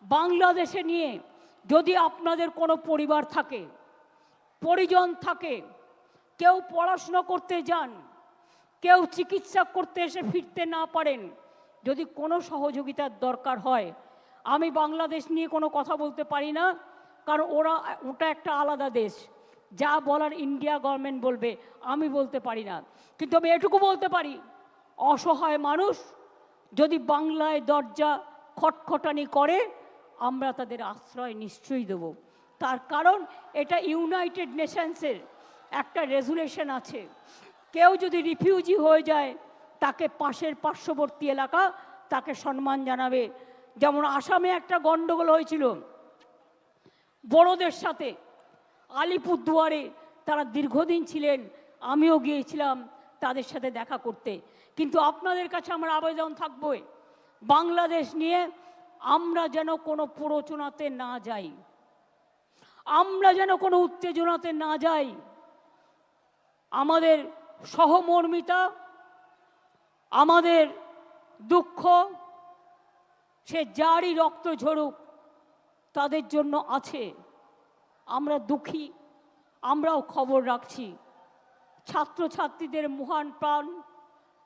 বাংলাদেশে নিয়ে যদি আপনাদের কোনো পরিবার থাকে, পরিজন থাকে, কেউ পড়াশোনা করতে যান, কেউ চিকিৎসা করতে এসে ফিরতে না পারেন, যদি কোনো সহযোগিতার দরকার হয়, আমি বাংলাদেশ নিয়ে কোনো কথা বলতে পারি না, কারণ ওটা একটা আলাদা দেশ। যা বলার ইন্ডিয়া গভর্নমেন্ট বলবে, আমি বলতে পারি না। কিন্তু আমি এটুকু বলতে পারি, অসহায় মানুষ যদি বাংলায় দরজা খটখটানি করে, আমরা তাদের আশ্রয় নিশ্চয়ই দেব। তার কারণ এটা ইউনাইটেড নেশনসের একটা রেজুলেশন আছে, কেউ যদি রিফিউজি হয়ে যায় তাকে পাশের পার্শ্ববর্তী এলাকা তাকে সম্মান জানাবে। যেমন আসামে একটা গণ্ডগোল হয়েছিল বড়দের সাথে, আলিপুরদুয়ারে তারা দীর্ঘদিন ছিলেন, আমিও গিয়েছিলাম তাদের সাথে দেখা করতে। কিন্তু আপনাদের কাছে আমার আবেদন থাকবে, বাংলাদেশ নিয়ে আমরা যেন কোনো প্ররোচনাতে না যাই, আমরা যেন কোনো উত্তেজনাতে না যাই। আমাদের সহমর্মিতা, আমাদের দুঃখ, সে যারই রক্ত ঝরুক তাদের জন্য আছে। আমরা দুঃখী, আমরাও খবর রাখছি। ছাত্রছাত্রীদের মহান প্রাণ,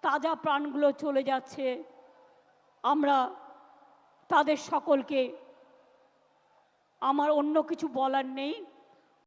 তাজা প্রাণগুলো চলে যাচ্ছে। আমরা তাদের সকলকে, আমার অন্য কিছু বলার নেই।